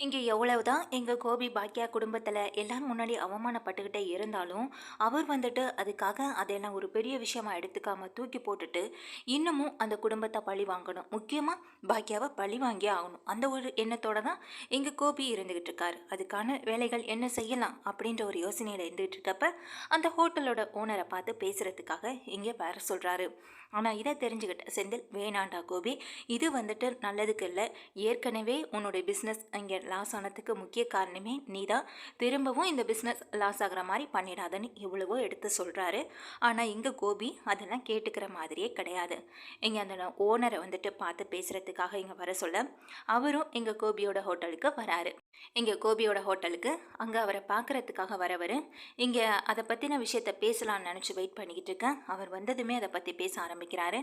இங்கே எவ்வளவுதான் எங்க கோபி பாக்கியா குடும்பத்துல எல்லாரும் முன்னாடி அவமானப்பட்டுக்கிட்டே இருந்தாலும், அவர் வந்துட்டு அதுக்காக அதெல்லாம் ஒரு பெரிய விஷயமா எடுத்துக்காம தூக்கி போட்டுட்டு, இன்னமும் அந்த குடும்பத்த பழி வாங்கணும். முக்கியமா பாக்கியாவ பழி வாங்கியே ஆகணும். அந்த ஒரு எண்ணத்தோட தான் எங்க கோபி இருந்துகிட்டு இருக்காரு. அதுக்கான வேலைகள் என்ன செய்யலாம் அப்படின்ற ஒரு யோசனையில இருந்துகிட்டு இருக்கப்ப, அந்த ஹோட்டலோட ஓனரை பார்த்து பேசுறதுக்காக இங்கே வர சொல்றாரு. ஆனா இதை தெரிஞ்சுக்கிட்ட செந்தில், வேணாண்டா கோபி, இது வந்துட்டு நல்லதுக்கு இல்லை. ஏற்கனவே உன்னுடைய பிஸ்னஸ் இங்கே லாஸ் ஆனதுக்கு முக்கிய காரணமே நீ தான். திரும்பவும் இந்த பிஸ்னஸ் லாஸ் ஆகிற மாதிரி பண்ணிடாதன்னு எவ்வளவோ எடுத்து சொல்கிறாரு. ஆனால் இங்கே கோபி அதெல்லாம் கேட்டுக்கிற மாதிரியே கிடையாது. இங்கே அந்த ஓனரை வந்துட்டு பார்த்து பேசுகிறதுக்காக இங்கே வர சொல்ல, அவரும் எங்கள் கோபியோட ஹோட்டலுக்கு வராரு. இங்கே கோபியோட ஹோட்டலுக்கு அங்கே அவரை பார்க்குறதுக்காக வரவர். இங்கே அதை பற்றின விஷயத்த பேசலாம்னு நினச்சி வெயிட் பண்ணிக்கிட்டு இருக்கேன். அவர் வந்ததுமே அதை பற்றி பேச ஆரம்பிக்கிறாரு.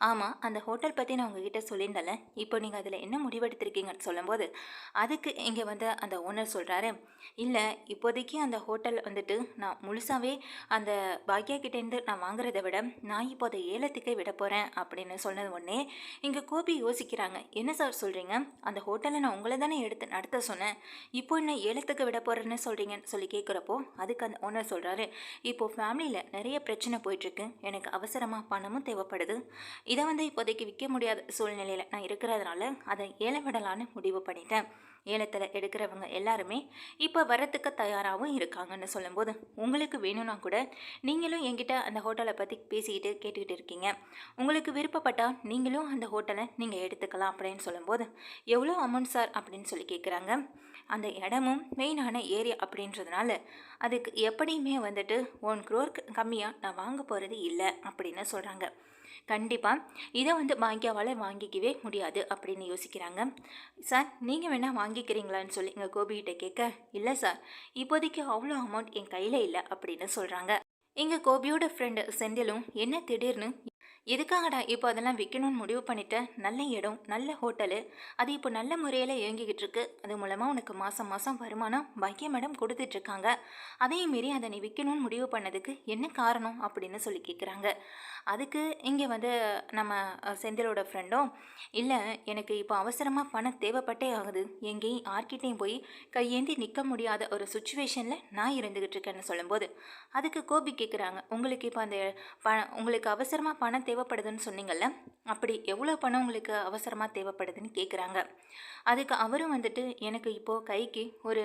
ஆமாம், அந்த ஹோட்டல் பற்றி நான் உங்ககிட்ட சொல்லியிருந்தேன்ல, இப்போ நீங்கள் அதில் என்ன முடிவெடுத்திருக்கீங்கன்னு சொல்லும்போது, அதுக்கு இங்கே வந்து அந்த ஓனர் சொல்கிறாரு, இல்லை இப்போதைக்கு அந்த ஹோட்டல் வந்துட்டு நான் முழுசாகவே அந்த பாக்யா கிட்டேருந்து நான் வாங்குறதை விட நான் இப்போ அதை ஏலத்துக்கே விட போகிறேன் அப்படின்னு சொன்னது உடனே இங்கே கோபி யோசிக்கிறாங்க. என்ன சார் சொல்கிறீங்க? அந்த ஹோட்டலை நான் உங்களை தானே எடுத்து நடத்த சொன்னேன், இப்போ என்ன ஏலத்துக்கு விட போகிறேன்னு சொல்கிறீங்கன்னு சொல்லி கேட்குறப்போ அதுக்கு அந்த ஓனர் சொல்கிறாரு, இப்போது ஃபேமிலியில் நிறைய பிரச்சனை போயிட்டுருக்கு, எனக்கு அவசரமாக பணமும் தேவைப்படுது, இதை வந்து இப்போதைக்கு விற்க முடியாத சூழ்நிலையில் நான் இருக்கிறதுனால அதை ஏலம் விடலான்னு முடிவு பண்ணிட்டேன். ஏலத்தில் எடுக்கிறவங்க எல்லாருமே இப்போ வரத்துக்கு தயாராகவும் இருக்காங்கன்னு சொல்லும்போது, உங்களுக்கு வேணும்னா கூட நீங்களும் என்கிட்ட அந்த ஹோட்டலை பற்றி பேசிக்கிட்டு கேட்டுக்கிட்டு இருக்கீங்க, உங்களுக்கு விருப்பப்பட்டால் நீங்களும் அந்த ஹோட்டலை நீங்கள் எடுத்துக்கலாம் அப்படின்னு சொல்லும்போது, எவ்வளோ அமௌண்ட் சார் அப்படின்னு சொல்லி கேட்குறாங்க. அந்த இடமும் மெயினான ஏரியா அப்படின்றதுனால அதுக்கு எப்படியுமே வந்துட்டு 1 crore கம்மியாக நான் வாங்க போகிறது இல்லை அப்படின்னு சொல்கிறாங்க. கண்டிப்பாக இதை வந்து பாக்கியாவால் வாங்கிக்கவே முடியாது அப்படின்னு யோசிக்கிறாங்க. சார், நீங்கள் வேணால் வாங்கிக்கிறீங்களான்னு சொல்லி எங்கள் கோபிகிட்ட கேட்க, இல்லை சார், இப்போதைக்கு அவ்வளோ அமௌண்ட் என் கையில் இல்லை அப்படின்னு சொல்கிறாங்க. எங்கள் கோபியோட ஃப்ரெண்டு செந்திலும், என்ன திடீர்னு எதுக்காகடா இப்போ அதெல்லாம் விற்கணும்னு முடிவு பண்ணிட்டேன்? நல்ல இடம், நல்ல ஹோட்டலு, அது இப்போ நல்ல முறையில் இயங்கிக்கிட்டு இருக்கு, அது மூலமாக உனக்கு மாதம் மாதம் வருமானம் பாக்கிய மேடம் கொடுத்துட்ருக்காங்க, அதையும் மீறி அதை நீ விற்கணும்னு முடிவு பண்ணதுக்கு என்ன காரணம் அப்படின்னு சொல்லி கேட்குறாங்க. அதுக்கு இங்கே வந்து நம்ம செந்திலோட ஃப்ரெண்டும், இல்லை எனக்கு இப்போ அவசரமாக பணம் தேவைப்பட்டே ஆகுது, எங்கேயும் யார்கிட்டையும் போய் கையேந்தி நிற்க முடியாத ஒரு சுச்சுவேஷனில் நான் இருந்துக்கிட்டு இருக்கேன்னு சொல்லும்போது, அதுக்கு கோபி கேட்குறாங்க, உங்களுக்கு இப்போ அந்த உங்களுக்கு அவசரமாக பணம் தேவைப்படுதுன்னு சொன்னீங்கல்ல, அப்படி எவ்வளோ பணம் உங்களுக்கு அவசரமாக தேவைப்படுதுன்னு கேட்குறாங்க. அதுக்கு அவரும் வந்துட்டு, எனக்கு இப்போது கைக்கு ஒரு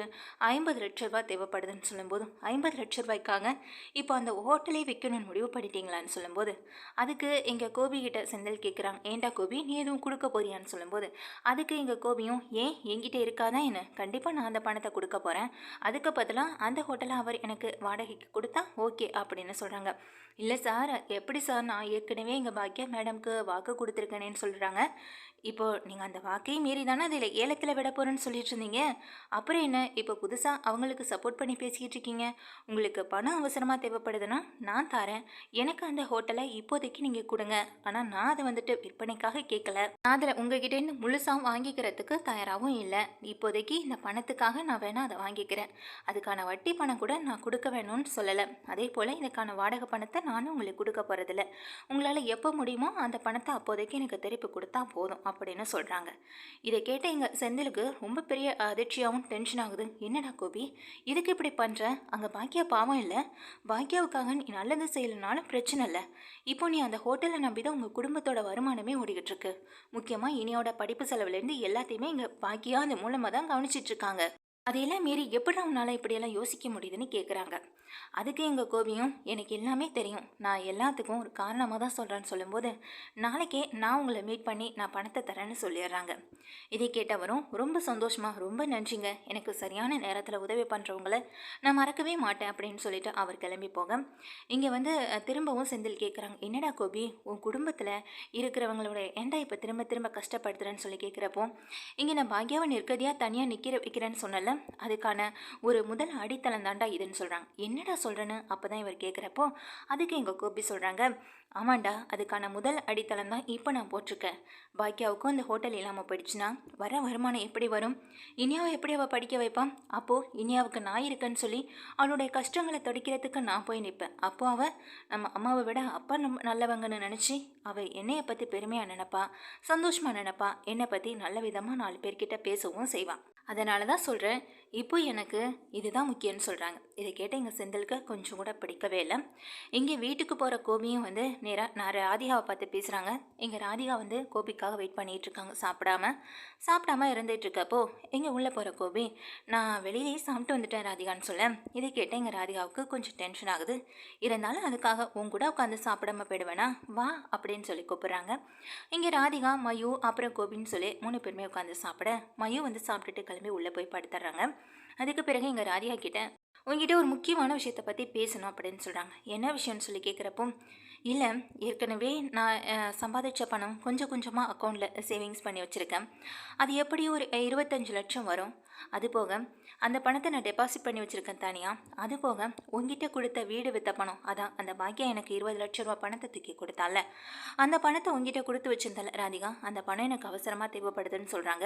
50 லட்ச ரூபா தேவைப்படுதுன்னு சொல்லும்போது, 50 லட்ச ரூபாய்க்காக இப்போ அந்த ஹோட்டலே விற்கணும்னு முடிவு பண்ணிட்டீங்களான்னு சொல்லும்போது, அதுக்கு எங்கள் கோபிகிட்ட செந்தில் கேட்குறாங்க, ஏண்டா கோபி, நீ எதுவும் கொடுக்க போறியான்னு சொல்லும்போது, அதுக்கு எங்கள் கோபியும், ஏன் என்கிட்ட இருக்காதான் என்ன, கண்டிப்பாக நான் அந்த பணத்தை கொடுக்க போகிறேன், அதுக்கு பதிலாக அந்த ஹோட்டலை அவர் எனக்கு வாடகைக்கு கொடுத்தா ஓகே அப்படின்னு சொல்கிறாங்க. இல்லை சார், எப்படி சார், நான் ஏற்கனவே எங்கள் பாக்கியா மேடம்க்கு வாக்கு கொடுத்துருக்கேனேன்னு சொல்கிறாங்க. இப்போது நீங்கள் அந்த வாக்கையும் மீறி தானே அதில் ஏலத்தில் விட போகிறேன்னு சொல்லிட்டு இருந்தீங்க, அப்புறம் என்ன இப்போ புதுசாக அவங்களுக்கு சப்போர்ட் பண்ணி பேசிக்கிட்டு இருக்கீங்க? உங்களுக்கு பணம் அவசரமாக தேவைப்படுதுன்னா நான் தரேன், எனக்கு அந்த ஹோட்டலை இப்போதைக்கு நீங்கள் கொடுங்க, ஆனால் நான் அதை வந்துட்டு விற்பனைக்காக கேட்கல, நான் அதில் உங்ககிட்டேருந்து முழுசாக வாங்கிக்கிறதுக்கு தயாராகவும் இல்லை, இப்போதைக்கு இந்த பணத்துக்காக நான் வேணால் அதை வாங்கிக்கிறேன், அதுக்கான வட்டி பணம் கூட நான் கொடுக்க வேணும்னு சொல்லலை, அதே போல் இதுக்கான வாடகை பணத்தை நானும் உங்களுக்கு கொடுக்க போகிறதில்ல, உங்களால் எப்போ முடியுமோ அந்த பணத்தை அப்போதைக்கு எனக்கு திருப்பி கொடுத்தா போதும் அப்படின்னு சொல்கிறாங்க. இதை கேட்ட எங்கள் செந்திலுக்கு ரொம்ப பெரிய அதிர்ச்சியாகவும் டென்ஷன் ஆகுது. என்னடா கோபி, இதுக்கு இப்படி பண்ணுற? அங்கே பாக்கியா பாவம் இல்லை, பாக்கியாவுக்காக நீ நல்லது செய்யலைனாலும் பிரச்சனை இல்லை, இப்போ நீ அந்த ஹோட்டலை நம்பி தான் உங்கள் குடும்பத்தோட வருமானமே ஓடிக்கிட்டு இருக்கு, முக்கியமாக இனியோட படிப்பு செலவுலேருந்து எல்லாத்தையுமே இங்கே பாக்கியா அந்த மூலமாக தான் கவனிச்சிட்ருக்காங்க, அதையெல்லாம் மீறி எப்படி உன்னால் இப்படியெல்லாம் யோசிக்க முடியுதுன்னு கேட்குறாங்க. அதுக்கு எங்கள் கோபியும், எனக்கு எல்லாமே தெரியும், நான் எல்லாத்துக்கும் ஒரு காரணமாக தான் சொல்கிறேன்னு சொல்லும்போது, நாளைக்கே நான் உங்களை மீட் பண்ணி நான் பணத்தை தரேன்னு சொல்லிடுறாங்க. இதை கேட்டவரும், ரொம்ப சந்தோஷமாக, ரொம்ப நன்றிங்க, எனக்கு சரியான நேரத்தில் உதவி பண்ணுறவங்கள நான் மறக்கவே மாட்டேன் அப்படின்னு சொல்லிட்டு அவர் கிளம்பி போக, இங்கே வந்து திரும்பவும் செந்தில் கேட்குறாங்க, என்னடா கோபி, உன் குடும்பத்தில் இருக்கிறவங்களோட ஏண்டா இப்போ திரும்ப திரும்ப கஷ்டப்படுத்துறேன்னு சொல்லி கேட்குறப்போ, இங்கே நான் பாக்யாவை நிற்கதியாக தனியாக வைக்கிறேன்னு சொன்னல, அதுக்கான ஒரு முதல் அடித்தளம் தாண்டா இதுன்னு சொல்கிறாங்க. என்னடா சொல்கிறேன்னு அப்போ தான் இவர் கேட்குறப்போ, அதுக்கு எங்கள் கோபி சொல்கிறாங்க, ஆமாண்டா, அதுக்கான முதல் அடித்தளம் தான் இப்போ நான் போட்டிருக்கேன், பாக்கியாவுக்கும் அந்த ஹோட்டல் இல்லாமல் போயிடுச்சுன்னா வர வருமானம் எப்படி வரும், இனியாவை எப்படி அவள் படிக்க வைப்பான், அப்போது இனியாவுக்கு நான் இருக்கேன்னு சொல்லி அவளுடைய கஷ்டங்களை துடைக்கிறதுக்கு நான் போய் நிற்பேன், அப்போது அவள் நம்ம அம்மாவை விட அப்பா நம்ம நல்லவங்கன்னு நினச்சி அவள் என்னையை பற்றி பெருமையாக நினைப்பா, சந்தோஷமாக நினைப்பா, என்னை பற்றி நல்ல விதமாக 4 பேர்கிட்ட பேசவும் செய்வான், அதனால தான் சொல்கிறேன், இப்போ எனக்கு இதுதான் முக்கியம்னு சொல்கிறாங்க. இதை கேட்ட எங்கள் செந்திலுக்கு கொஞ்சம் கூட பிடிக்கவே இல்லை. இங்கே வீட்டுக்கு போகிற கோபியும் வந்து நேராக நான் ராதிகாவை பார்த்து பேசுகிறாங்க. இங்கே ராதிகா வந்து கோபிக்காக வெயிட் பண்ணிகிட்டு இருக்காங்க சாப்பிடாம இருந்துகிட்டு இருக்கப்போ இங்கே உள்ளே போகிற கோபி, நான் வெளியிலேயே சாப்பிட்டு வந்துட்டேன் ராதிகான்னு சொல்ல. இதை கேட்ட எங்கள் ராதிகாவுக்கு கொஞ்சம் டென்ஷன் ஆகுது. இருந்தாலும் அதுக்காக உன் கூட உட்காந்து சாப்பிடாம போயிடுவேனா, வா அப்படின்னு சொல்லி கூப்பிட்றாங்க. இங்கே ராதிகா, மயு அப்புறம் கோபின்னு சொல்லி 3 பேருமே உட்காந்து சாப்பிட, மயு வந்து சாப்பிட்டுட்டு கிளம்பி உள்ளே போய் படுத்துறாங்க. அதுக்கு பிறகு எங்கள் ராதிகா கிட்ட உங்ககிட்ட ஒரு முக்கியமான விஷயத்தை பற்றி பேசணும் அப்படின்னு சொல்கிறாங்க. என்ன விஷயம்னு சொல்லி கேட்குறப்போ, இல்லை ஏற்கனவே நான் சம்பாதிச்ச பணம் கொஞ்சம் கொஞ்சமாக அக்கௌண்ட்டில் சேவிங்ஸ் பண்ணி வச்சுருக்கேன். அது எப்படி ஒரு 25 லட்சம் வரும். அது போக அந்த பணத்தை நான் டெபாசிட் பண்ணி வச்சுருக்கேன் தனியாக. அது போக உங்ககிட்ட கொடுத்த வீடு விற்ற பணம், அதான் அந்த பாக்கியா எனக்கு 20 லட்ச ரூபா பணத்தை தூக்கி கொடுத்தால, அந்த பணத்தை உங்ககிட்ட கொடுத்து வச்சிருந்தால ராதிகா, அந்த பணம் எனக்கு அவசரமாக தேவைப்படுதுன்னு சொல்கிறாங்க.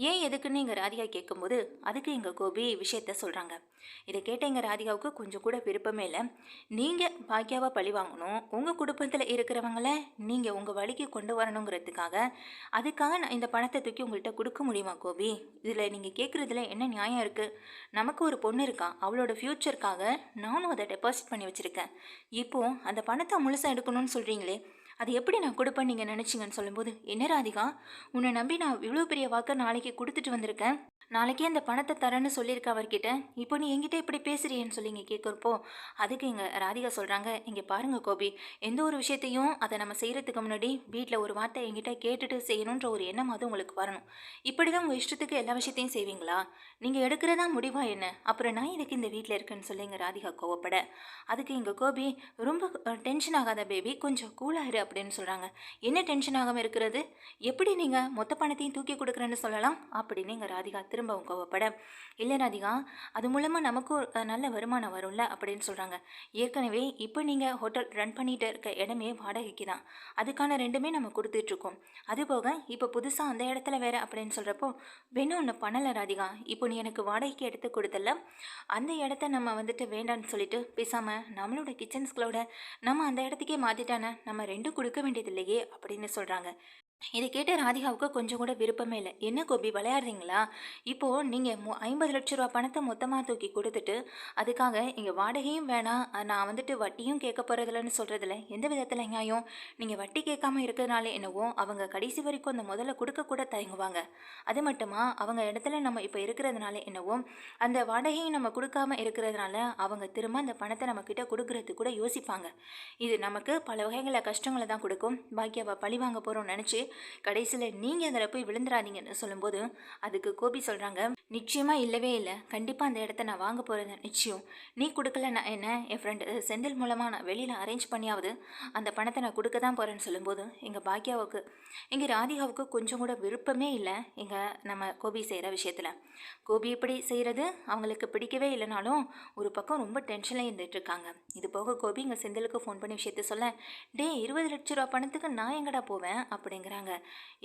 ஏன் எதுக்குன்னு எங்கள் ராதிகா கேட்கும்போது அதுக்கு எங்கள் கோபி விஷயத்த சொல்கிறாங்க. இதை கேட்ட எங்கள் ராதிகாவுக்கு கொஞ்சம் கூட விருப்பமே இல்லை. நீங்கள் பாக்கியாவை பழி வாங்கணும், உங்கள் குடும்பத்தில் இருக்கிறவங்கள நீங்கள் உங்கள் வழிக்கு கொண்டு வரணுங்கிறதுக்காக, அதுக்காக நான் இந்த பணத்தை தூக்கி உங்கள்கிட்ட கொடுக்க முடியுமா கோபி? இதில் நீங்கள் கேட்குறதுல என்ன நியாயம் இருக்குது? நமக்கு ஒரு பொண்ணு இருக்கா, அவளோட ஃப்யூச்சருக்காக நானும் அதை டெபாசிட் பண்ணி வச்சுருக்கேன். இப்போது அந்த பணத்தை முழுசாக எடுக்கணும்னு சொல்கிறீங்களே, அது எப்படி நான் கொடுப்பேன் நீங்கள் நினச்சிங்கன்னு சொல்லும்போது, என்ன ராதிகா, உன்னை நம்பி நான் இவ்வளோ பெரிய வாக்கை நாளைக்கு கொடுத்துட்டு வந்திருக்கேன். நாளைக்கே அந்த பணத்தை தரேன்னு சொல்லியிருக்க அவர்கிட்ட, இப்போ நீ என்கிட்ட இப்படி பேசுறியேன்னு சொல்லி இங்கே கேட்குறப்போ அதுக்கு எங்கள் ராதிகா சொல்கிறாங்க, இங்கே பாருங்கள் கோபி, எந்த ஒரு விஷயத்தையும் அதை நம்ம செய்கிறதுக்கு முன்னாடி வீட்டில் ஒரு வார்த்தை என்கிட்ட கேட்டுட்டு செய்யணுன்ற ஒரு எண்ணம் அது உங்களுக்கு வரணும். இப்படி தான் உங்கள் இஷ்டத்துக்கு எல்லா விஷயத்தையும் செய்வீங்களா? நீங்கள் எடுக்கிறதா முடிவா என்ன? அப்புறம் நான் இதுக்கு இந்த வீட்டில் இருக்கேன்னு சொல்லி எங்கள் ராதிகா கோவப்பட, அதுக்கு எங்கள் கோபி ரொம்ப டென்ஷன் ஆகாத பேபி, கொஞ்சம் கூலாயிரு அப்படின்னு சொல்கிறாங்க. என்ன டென்ஷன் ஆகாமல் இருக்கிறது? எப்படி நீங்கள் மொத்த பணத்தையும் தூக்கி கொடுக்குறேன்னு சொல்லலாம் அப்படின்னு எங்கள் ராதிகா திரும்பவும் கோவப்பட, இல்லை ராதிகா, அது மூலமாக நமக்கும் நல்ல வருமானம் வரும்ல அப்படின்னு சொல்கிறாங்க. ஏற்கனவே இப்போ நீங்கள் ஹோட்டல் ரன் பண்ணிகிட்டு இருக்க இடமே வாடகைக்கு தான், அதுக்கான ரெண்டுமே நம்ம கொடுத்துட்ருக்கோம். அதுபோக இப்போ புதுசாக அந்த இடத்துல வேறு அப்படின்னு சொல்கிறப்போ, வேணும் ஒன்று பண்ணலை ராதிகா, இப்போ நீ எனக்கு வாடகைக்கு எடுத்து கொடுத்தல, அந்த இடத்த நம்ம வந்துட்டு வேண்டான்னு சொல்லிட்டு பேசாமல் நம்மளோட கிச்சன்ஸ்களோட நம்ம அந்த இடத்துக்கே மாற்றிட்டானே, நம்ம ரெண்டும் கொடுக்க வேண்டியதில்லையே அப்படின்னு சொல்கிறாங்க. இதை கேட்ட ராதிகாவுக்கு கொஞ்சம் கூட விருப்பமே இல்லை. என்ன கோபி விளையாடுறீங்களா? இப்போது நீங்கள் 50 லட்ச ரூபா பணத்தை மொத்தமாக தூக்கி கொடுத்துட்டு அதுக்காக இங்கே வாடகையும் வேணாம், நான் வந்துட்டு வட்டியும் கேட்க போகிறதில்லன்னு சொல்கிறதுல எந்த விதத்தில் நியாயம்? நீங்கள் வட்டி கேட்காம இருக்கிறதுனால என்னவோ அவங்க கடைசி வரைக்கும் அந்த முதல்ல கொடுக்கக்கூட தயங்குவாங்க. அது மட்டுமா அவங்க இடத்துல நம்ம இப்போ இருக்கிறதுனால என்னவோ அந்த வாடகையும் நம்ம கொடுக்காம இருக்கிறதுனால அவங்க திரும்ப அந்த பணத்தை நம்மக்கிட்ட கொடுக்கறது கூட யோசிப்பாங்க. இது நமக்கு பல வகைகளில் கஷ்டங்களை தான் கொடுக்கும். பாக்கியாவை பழி வாங்க போகிறோம்னு நினச்சி கடைசியில் நீங்கள் அதில் போய் விழுந்துடாதீங்கன்னு சொல்லும்போது அதுக்கு கோபி சொல்கிறாங்க, நிச்சயமாக இல்லவே இல்லை, கண்டிப்பாக அந்த இடத்த நான் வாங்க போகிறது நிச்சயம். நீ கொடுக்கல நான் என்ன, என் ஃப்ரெண்டு செந்தில் மூலமாக நான் வெளியில் அரேஞ்ச் பண்ணியாவது அந்த பணத்தை நான் கொடுக்க தான் போகிறேன்னு சொல்லும்போது எங்கள் பாக்கியாவுக்கு, எங்கள் ராதிகாவுக்கு கொஞ்சம் கூட விருப்பமே இல்லை எங்கள் நம்ம கோபி செய்கிற விஷயத்தில். கோபி இப்படி செய்கிறது அவங்களுக்கு பிடிக்கவே இல்லைனாலும் ஒரு பக்கம் ரொம்ப டென்ஷனில் இருந்துட்டு இருக்காங்க. இது போக கோபி இங்கே செந்திலுக்கு ஃபோன் பண்ணி விஷயத்த சொல்ல, 20 லட்ச ரூபா பணத்துக்கு நான் எங்கடா போவேன் அப்படிங்கிறாங்க.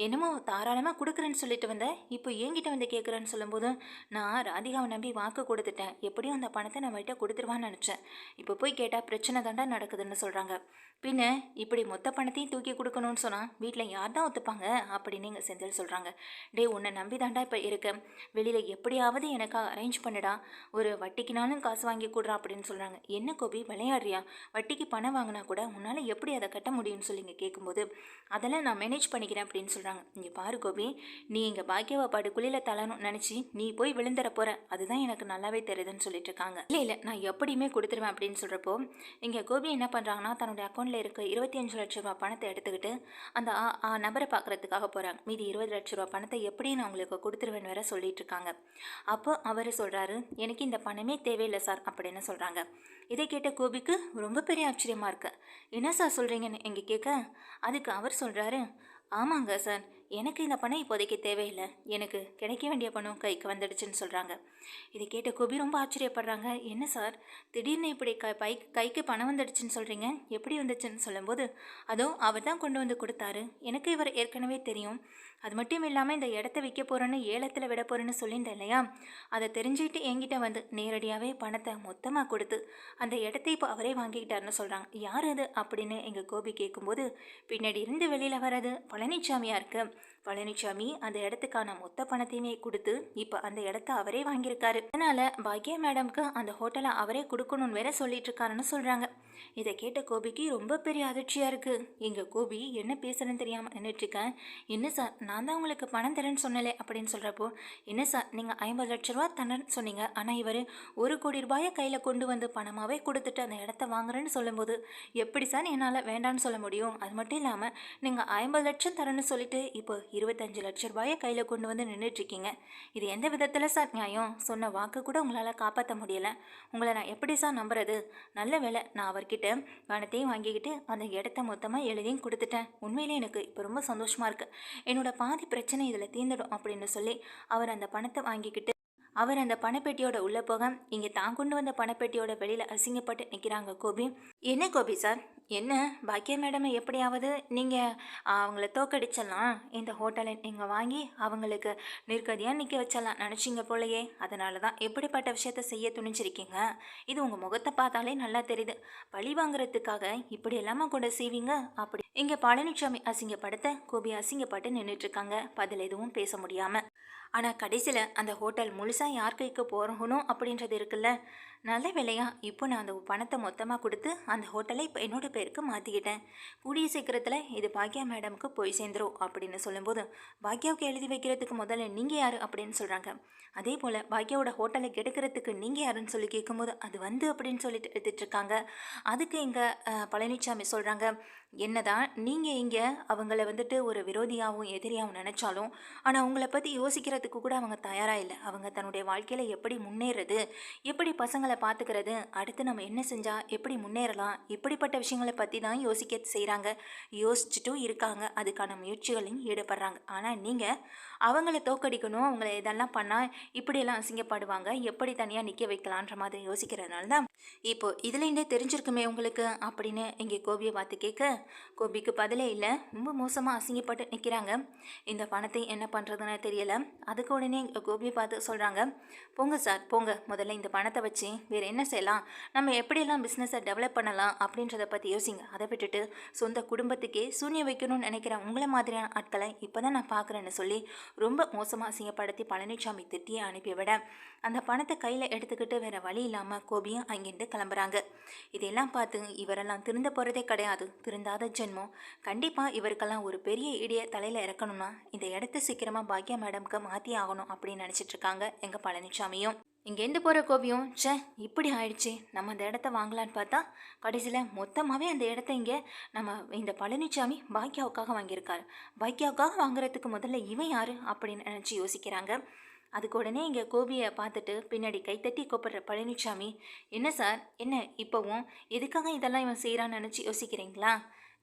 என்னமோ தாராளமாக கொடுக்குறேன்னு சொல்லிட்டு வந்தேன், இப்போ என்கிட்ட வந்து கேட்குறேன்னு சொல்லும்போது, நான் ராதிகாவை நம்பி வாக்கு கொடுத்துட்டேன், எப்படியும் அந்த பணத்தை நான் வீட்டை கொடுத்துருவான்னு நினச்சேன், இப்போ போய் கேட்டால் பிரச்சனை தாண்டா நடக்குதுன்னு சொல்கிறாங்க. பின்ன இப்படி மொத்த பணத்தையும் தூக்கி கொடுக்கணும்னு சொன்னால் வீட்டில் யார் தான் ஒத்துப்பாங்க அப்படின்னு எங்கள் செந்தில் சொல்கிறாங்க. உன்னை நம்பி தாண்டா இப்போ இருக்கேன், வெளியில் எப்படியாவது எனக்கு அரேஞ்ச் பண்ணிடா, ஒரு வட்டிக்குனாலும் காசு வாங்கி கொடுறா அப்படின்னு சொல்கிறாங்க. என்ன கோபி விளையாடுறியா? வட்டிக்கு பணம் வாங்கினா கூட உன்னால் எப்படி அதை கட்ட முடியும்னு சொல்லி இங்கே கேட்கும்போது, அதெல்லாம் நான் மேனேஜ் பண்ணிக்கிறேன் அப்படின்னு சொல்கிறாங்க. இங்கே பாரு கோபி, நீ இங்கே பாக்கியாவை படுக்குழியில் தள்ளணும்னு நினச்சி நீ போய் விழுந்துட போகிற, அதுதான் எனக்கு நல்லாவே தெரியுதுன்னு சொல்லிட்டு இருக்காங்க. இல்லை நான் எப்படியுமே கொடுத்துருவேன் அப்படின்னு சொல்கிறப்போ இங்கே கோபி என்ன பண்ணுறாங்கன்னா, தன்னுடைய அக்கௌண்ட்டில் இருக்க 25 லட்ச ரூபா பணத்தை எடுத்துக்கிட்டு அந்த நபரை பார்க்குறதுக்காக போகிறாங்க. மீதி 20 லட்ச ரூபா பணத்தை எப்படி நான் உங்களுக்கு கொடுத்துருவேன்னு வேற சொல்லிட்டு இருக்காங்க. அப்போ அவர் சொல்கிறாரு, எனக்கு இந்த பணமே தேவையில்லை சார் அப்படின்னு சொல்கிறாங்க. இதை கேட்ட கோபிக்கு ரொம்ப பெரிய ஆச்சரியமாக இருக்குது. என்ன சார் சொல்கிறீங்கன்னு எங்கே கேட்க, அதுக்கு அவர் சொல்கிறாரு, ஆமாங்க சார், எனக்கு இந்த பணம் இப்போதைக்கு தேவையில்லை, எனக்கு கிடைக்க வேண்டிய பணம் கைக்கு வந்துடுச்சுன்னு சொல்கிறாங்க. இதை கேட்ட கோபி ரொம்ப ஆச்சரியப்படுறாங்க. என்ன சார் திடீர்னு இப்படி கைக்கு பணம் வந்துடுச்சுன்னு சொல்கிறீங்க, எப்படி வந்துச்சுன்னு சொல்லும்போது, அதோ அவர் தான் கொண்டு வந்து கொடுத்தாரு, எனக்கு இவர் ஏற்கனவே தெரியும், அது மட்டும் இல்லாமல் இந்த இடத்த விற்க போகிறேன்னு ஏலத்தில் விட போகிறேன்னு சொல்லியிருந்தேன் இல்லையா, அதை தெரிஞ்சுக்கிட்டு என்கிட்ட வந்து நேரடியாகவே பணத்தை மொத்தமாக கொடுத்து அந்த இடத்த இப்போ அவரே வாங்கிக்கிட்டாருன்னு சொல்கிறாங்க. யார் அது அப்படின்னு எங்கள் கோபி கேட்கும்போது, பின்னாடி இருந்து வெளியில் வர்றது பழனிசாமியாக இருக்குது, பழனிசாமி அந்த இடத்துக்கான மொத்த பணத்தையுமே கொடுத்து இப்போ அந்த இடத்த அவரே வாங்கியிருக்காரு. அதனால பாக்யா மேடம்க்கு அந்த ஹோட்டலை அவரே கொடுக்கணும்னு வேற சொல்லிட்டு இருக்காருன்னு சொல்றாங்க. இதை கேட்ட கோபிக்கு ரொம்ப பெரிய அதிர்ச்சியா இருக்கு. எங்க கோபி என்ன பேசுறேன்னு தெரியாம நின்றுட்டு இருக்கேன். என்ன சார், நான் தான் உங்களுக்கு பணம் தரேன்னு சொன்னலே அப்படின்னு சொல்றப்போ, என்ன சார் நீங்க 50 லட்ச ரூபா தரேன்னு சொன்னீங்க, ஆனா இவர் 1 கோடி ரூபாயை கையில கொண்டு வந்து பணமாவே கொடுத்துட்டு அந்த இடத்த வாங்குறேன்னு சொல்லும்போது எப்படி சார் என்னால் வேண்டான்னு சொல்ல முடியும்? அது மட்டும் இல்லாமல் நீங்கள் 50 லட்சம் தரேன்னு சொல்லிட்டு இப்போ 25 லட்ச ரூபாயை கையில் கொண்டு வந்து நின்றுட்டுருக்கீங்க. இது எந்த விதத்தில் சார் நியாயம்? சொன்ன வாக்கு கூட உங்களால் காப்பாற்ற முடியலை. உங்களை நான் எப்படி சார் நம்புறது? நல்ல வேலை நான் அவர்கிட்ட பணத்தையும் வாங்கிக்கிட்டு அந்த இடத்த மொத்தமாக எழுதியும் கொடுத்துட்டேன். உண்மையிலே எனக்கு இப்போ ரொம்ப சந்தோஷமாக இருக்குது. என்னோட பாதி பிரச்சனை இதில் தீர்ந்துடும் அப்படின்னு சொல்லி அவர் அந்த பணத்தை வாங்கிக்கிட்டு அவர் அந்த பணப்பெட்டியோட உள்ளே போக இங்கே தான் கொண்டு வந்த பணப்பெட்டியோட வெளியில் அசிங்கப்பட்டு நிற்கிறாங்க கோபி. என்ன கோபி சார், என்ன பாக்கியா மேடமை எப்படியாவது நீங்கள் அவங்கள தோக்கடிச்சிடலாம், இந்த ஹோட்டலை நீங்கள் வாங்கி அவங்களுக்கு நிர்கதியாக நிற்க வச்சிடலாம் நினச்சிங்க போலையே. அதனால தான் எப்படிப்பட்ட விஷயத்த செய்ய துணிஞ்சிருக்கீங்க. இது உங்கள் முகத்தை பார்த்தாலே நல்லா தெரியுது. பழி வாங்குறதுக்காக இப்படி எல்லாமே கொண்டு செய்வீங்க அப்படி. இங்கே பழனிசாமி அசிங்கப்படுத்த கோபி அசிங்கப்பட்டு நின்றுட்டுருக்காங்க, பதில் எதுவும் பேச முடியாமல். ஆனால் கடைசியில் அந்த ஹோட்டல் முழுசாக யார் கைக்கு போகணும் அப்படின்றது இருக்குல்ல. நல்ல வேலையா இப்போ நான் அந்த பணத்தை மொத்தமாக கொடுத்து அந்த ஹோட்டலை இப்போ என்னோட பேருக்கு மாற்றிக்கிட்டேன். கூடிய சீக்கிரத்தில் இது பாக்யா மேடமுக்கு போய் சேர்ந்துரும் அப்படின்னு சொல்லும்போது, பாக்யாவுக்கு எழுதி வைக்கிறதுக்கு முதல்ல நீங்கள் யார் அப்படின்னு சொல்கிறாங்க. அதே போல் பாக்யாவோட ஹோட்டலை கெடுக்கிறதுக்கு நீங்கள் யாருன்னு சொல்லி கேட்கும்போது அது அப்படின்னு சொல்லிட்டு எடுத்துட்ருக்காங்க. அதுக்கு இங்கே பழனிசாமி சொல்கிறாங்க, என்னதான் நீங்கள் இங்கே அவங்கள வந்துட்டு ஒரு விரோதியாகவும் எதிரியாகவும் நினச்சாலும், ஆனால் உங்களை பற்றி யோசிக்கிறதுக்கு கூட அவங்க தயாராக இல்லை. அவங்க தன்னுடைய வாழ்க்கையில் எப்படி முன்னேறது, எப்படி பசங்களை பார்த்துக்கிறது, அடுத்து நம்ம என்ன செஞ்சால் எப்படி முன்னேறலாம், இப்படிப்பட்ட விஷயங்களை பற்றி தான் யோசிக்க செய்கிறாங்க. யோசிச்சுட்டும் இருக்காங்க, அதுக்கான முயற்சிகளையும் ஈடுபடுறாங்க. ஆனால் நீங்கள் அவங்கள தோக்கடிக்கணும், அவங்கள இதெல்லாம் பண்ணால் இப்படியெல்லாம் அசிங்கப்படுவாங்க, எப்படி தனியாக நிற்க வைக்கலான்ற மாதிரி யோசிக்கிறதுனால தான் இப்போது இதுலேருந்தே தெரிஞ்சிருக்குமே உங்களுக்கு அப்படின்னு இங்கே கோபியை பார்த்து கேட்க, கோபிக்கு பதிலே இல்லை. ரொம்ப மோசமாக அசிங்கப்பட்டு நிற்கிறாங்க. இந்த பணத்தை என்ன பண்ணுறதுன்னு தெரியலை. அதுக்கு உடனே கோபியை பார்த்து சொல்கிறாங்க, போங்க சார் போங்க, முதல்ல இந்த பணத்தை வச்சு வேறு என்ன செய்யலாம், நம்ம எப்படியெல்லாம் பிஸ்னஸை டெவலப் பண்ணலாம் அப்படின்றத பற்றி யோசிங்க. அதை விட்டுட்டு சொந்த குடும்பத்துக்கே சூன்யம் வைக்கணும்னு நினைக்கிற உங்களை மாதிரியான ஆட்களை இப்போ தான் நான் பார்க்குறேன்னு சொல்லி ரொம்ப மோசமாக அசிங்கப்படுத்தி பழனிசாமி திட்டியை அனுப்பிவிட, அந்த பணத்தை கையில் எடுத்துக்கிட்டு வேறு வழி இல்லாமல் கோபியும் அங்கேருந்து கிளம்புறாங்க. இதெல்லாம் பார்த்து இவரெல்லாம் திருந்த போகிறதே கிடையாது, திருந்தாத ஜென்மம். கண்டிப்பாக இவருக்கெல்லாம் ஒரு பெரிய இடியை தலையில் இறக்கணும்னா இந்த இடத்த சீக்கிரமாக பாக்யா மேடம்க்கு மாற்றி ஆகணும் அப்படின்னு நினச்சிட்டு இருக்காங்க எங்கள் பழனிசாமியும். இங்கேருந்து போகிற கோபியும், இப்படி ஆயிடுச்சு, நம்ம அந்த இடத்த வாங்கலான்னு பார்த்தா கடைசியில் மொத்தமாகவே அந்த இடத்த இங்கே நம்ம இந்த பழனிசாமி பாக்யாவுக்காக வாங்கியிருக்காரு. பாக்யாவுக்காக வாங்குறதுக்கு முதல்ல இவன் யார் அப்படின்னு நினச்சி யோசிக்கிறாங்க. அதுக்கு உடனே இங்கே கோபியை பார்த்துட்டு பின்னாடி கைத்தட்டி கூப்பிட்ற பழனிசாமி, என்ன சார், என்ன இப்போவும் எதுக்காக இதெல்லாம் இவன் செய்கிறான்னு நினச்சி யோசிக்கிறீங்களா?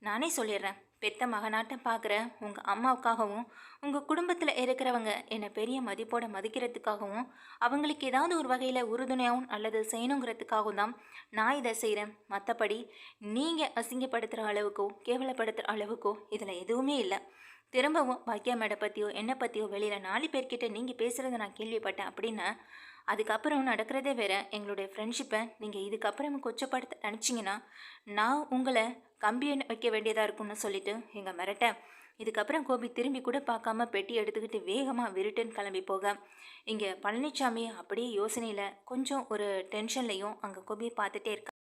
நானே சொல்லிடுறேன், பெத்த மகனாட்டம் பார்க்குற உங்கள் அம்மாவுக்காகவும் உங்கள் குடும்பத்தில் இருக்கிறவங்க என்னை பெரிய மதிப்போட மதிக்கிறதுக்காகவும் அவங்களுக்கு ஏதாவது ஒரு வகையில் உறுதுணையாகவும் அல்லது செய்யணுங்கிறதுக்காகவும் தான் நான் இதை செய்கிறேன். மற்றபடி நீங்கள் அசிங்கப்படுத்துகிற அளவுக்கோ கேவலப்படுத்துகிற அளவுக்கோ இதில் எதுவுமே இல்லை. திரும்பவும் பாக்யா மேடை பற்றியோ என்னை பற்றியோ வெளியில் 4 பேர்கிட்ட நீங்கள் பேசுகிறத நான் கேள்விப்பட்டேன் அப்படின்னா அதுக்கப்புறம் நடக்கிறதே வேறு. எங்களுடைய ஃப்ரெண்ட்ஷிப்பை நீங்கள் இதுக்கப்புறம் கொச்சப்படுத்த நினச்சிங்கன்னா நான் உங்களை கம்பி வைக்க வேண்டியதாக இருக்கும்னு சொல்லிட்டு எங்கள் மிரட்ட, இதுக்கப்புறம் கோபி திரும்பி கூட பார்க்காம பெட்டி எடுத்துக்கிட்டு வேகமாக விருட்டுன்னு கிளம்பி போக, இங்கே பழனிசாமி அப்படியே யோசனையில் கொஞ்சம் ஒரு டென்ஷன்லையும் அங்கே கோபியை பார்த்துட்டே இருக்க.